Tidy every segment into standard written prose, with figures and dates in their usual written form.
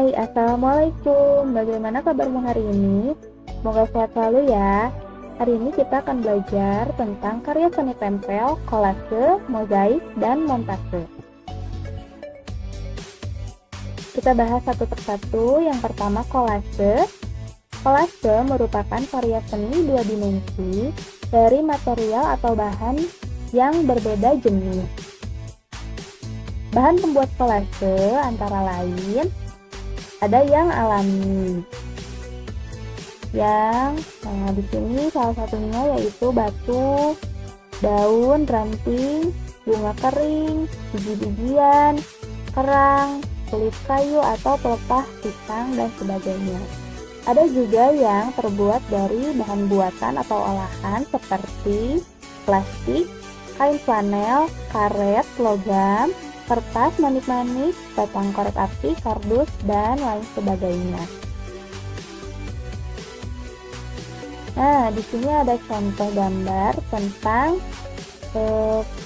Hai, Assalamualaikum. Bagaimana kabarmu hari ini? Semoga sehat selalu ya. Hari ini kita akan belajar tentang karya seni tempel, kolase, mozaik, dan montase. Kita bahas satu persatu. Yang pertama kolase. Kolase merupakan karya seni dua dimensi dari material atau bahan yang berbeda jenis. Bahan pembuat kolase antara lain ada yang alami, di sini salah satunya yaitu batu, daun, ranting, bunga kering, biji-bijian, kerang, kulit kayu atau pelepah pisang dan sebagainya. Ada juga yang terbuat dari bahan buatan atau olahan seperti plastik, kain flanel, karet, logam, kertas, manik-manik, batang korek api, kardus, dan lain sebagainya. Nah, di sini ada contoh gambar tentang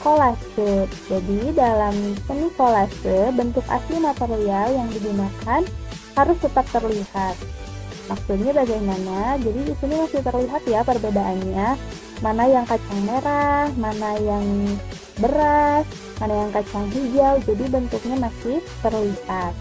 kolase. Jadi, dalam seni kolase, bentuk asli material yang digunakan harus tetap terlihat. Maksudnya bagaimana? Jadi di sini masih terlihat ya perbedaannya. Mana yang kacang merah, mana yang beras, mana yang kacang hijau, jadi bentuknya masih terlihat.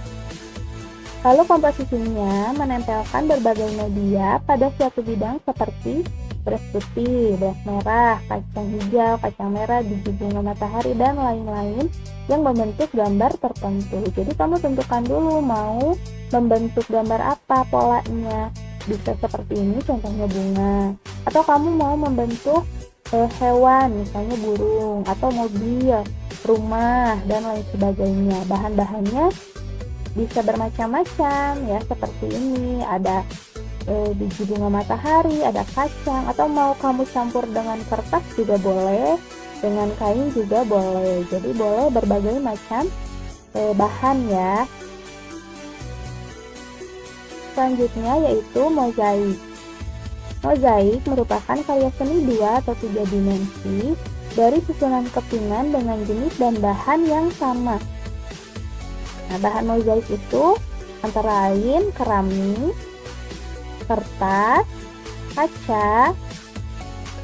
Lalu komposisinya menempelkan berbagai media pada suatu bidang seperti beras putih, beras merah, kacang hijau, kacang merah, biji bunga matahari, dan lain-lain yang membentuk gambar tertentu. Jadi kamu tentukan dulu mau membentuk gambar apa polanya. Bisa seperti ini contohnya bunga. Atau kamu mau membentuk hewan, misalnya burung, atau mobil, rumah, dan lain sebagainya. Bahan-bahannya bisa bermacam-macam ya, seperti ini. Ada biji bunga matahari, ada kacang, atau mau kamu campur dengan kertas juga boleh, dengan kain juga boleh. Jadi boleh berbagai macam bahan ya. Selanjutnya yaitu mozaik. Mozaik merupakan karya seni 2 atau 3 dimensi dari susunan kepingan dengan jenis dan bahan yang sama. Nah, bahan mozaik itu antara lain keramik, kertas, kaca,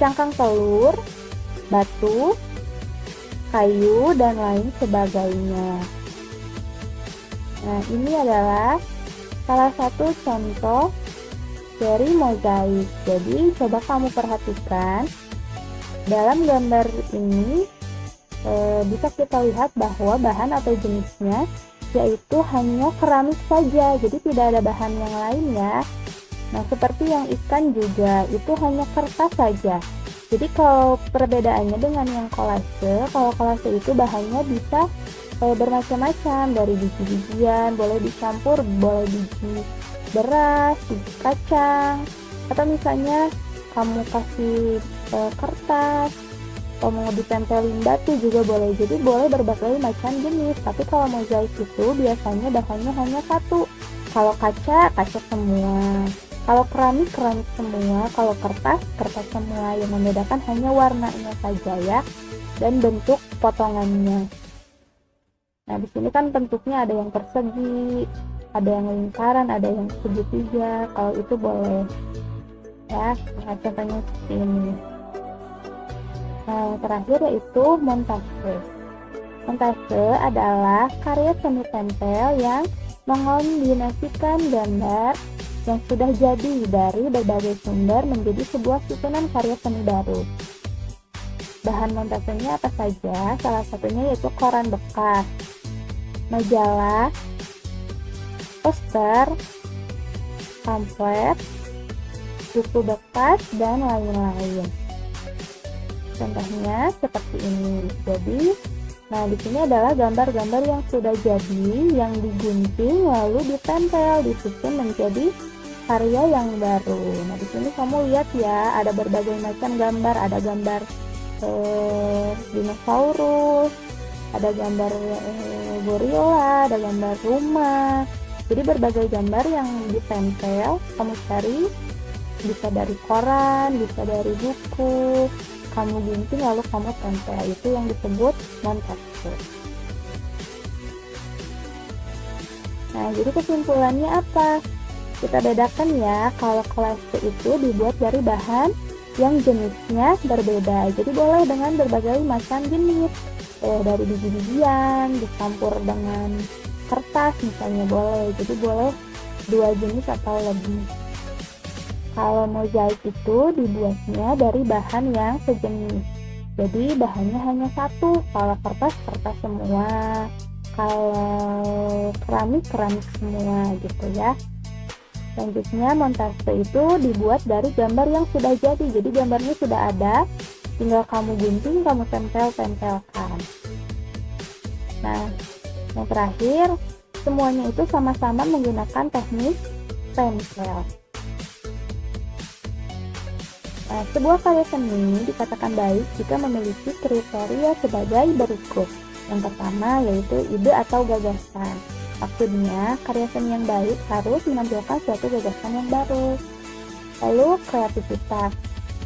cangkang telur, batu, kayu, dan lain sebagainya. Nah, ini adalah salah satu contoh dari mozaik. Jadi coba kamu perhatikan dalam gambar ini bisa kita lihat bahwa bahan atau jenisnya yaitu hanya keramik saja, jadi tidak ada bahan yang lain ya. Nah, seperti yang ikan juga itu hanya kertas saja. Jadi kalau perbedaannya dengan yang kolase, kalau kolase itu bahannya bisa bermacam-macam, dari biji-bijian, boleh dicampur, boleh biji beras, biji kacang, atau misalnya kamu kasih kertas, atau mau ditempelin batu juga boleh. Jadi boleh berbagai macam jenis. Tapi kalau mozaik itu biasanya bahannya hanya satu. Kalau kaca, kaca semua. Kalau keramik, keramik semua. Kalau kertas, kertas semua. Yang membedakan hanya warnanya saja ya, dan bentuk potongannya. Nah, di sini kan bentuknya ada yang persegi, ada yang lingkaran, ada yang segitiga. Kalau itu boleh ya. Nah, contohnya seperti ini. Nah, terakhir yaitu montase. Montase adalah karya seni tempel yang mengombinasikan gambar yang sudah jadi dari berbagai sumber menjadi sebuah susunan karya seni baru. Bahan montasenya apa saja? Salah satunya yaitu koran bekas, majalah, poster, pamflet, buku bekas, dan lain-lain. Contohnya seperti ini. Jadi, nah di sini adalah gambar-gambar yang sudah jadi, yang digunting lalu ditempel, disusun menjadi karya yang baru. Nah, di sini kamu lihat ya, ada berbagai macam gambar, ada gambar dinosaurus, ada gambar gorila, ada gambar rumah. Jadi berbagai gambar yang ditempel, kamu cari, bisa dari koran, bisa dari buku, kamu gunting lalu kamu tempel. Itu yang disebut montase. Nah, jadi kesimpulannya apa? Kita bedakan ya, kalau kolase itu dibuat dari bahan yang jenisnya berbeda. Jadi boleh dengan berbagai macam jenis, dari biji-bijian, dicampur dengan kertas misalnya boleh. Jadi boleh 2 jenis atau lebih. Kalau mozaik itu dibuatnya dari bahan yang sejenis. Jadi bahannya hanya satu. Kalau kertas semua. Kalau keramik semua gitu ya. Selanjutnya montase itu dibuat dari gambar yang sudah jadi. Jadi gambarnya sudah ada, tinggal kamu gunting, kamu tempelkan. Nah, yang terakhir, semuanya itu sama-sama menggunakan teknik tempel. Nah, sebuah karya seni dikatakan baik jika memiliki kriteria sebagai berikut. Yang pertama yaitu ide atau gagasan. Maksudnya, karya seni yang baik harus menampilkan suatu gagasan yang baru. Lalu, kreativitas.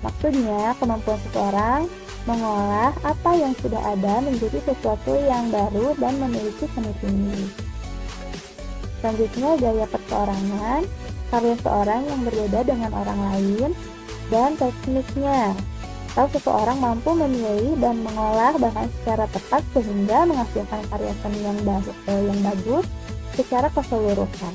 Maksudnya, kemampuan seseorang mengolah apa yang sudah ada menjadi sesuatu yang baru dan memiliki seni tinggi. Selanjutnya, gaya perseorangan. Karya seorang yang berbeda dengan orang lain dan tekniknya. Atau seseorang mampu memilih dan mengolah bahan secara tepat sehingga menghasilkan karya seni yang bagus secara keseluruhan.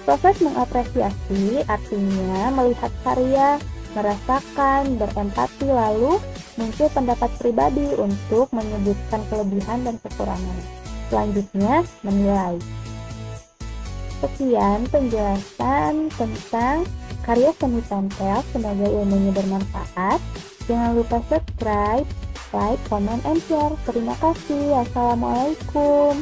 Proses mengapresiasi artinya melihat karya, merasakan, berempati, lalu muncul pendapat pribadi untuk menyebutkan kelebihan dan kekurangan. Selanjutnya, menilai. Sekian penjelasan tentang karya seni tempel. Semoga ilmunya bermanfaat. Jangan lupa subscribe, like, comment, and share. Terima kasih. Assalamualaikum.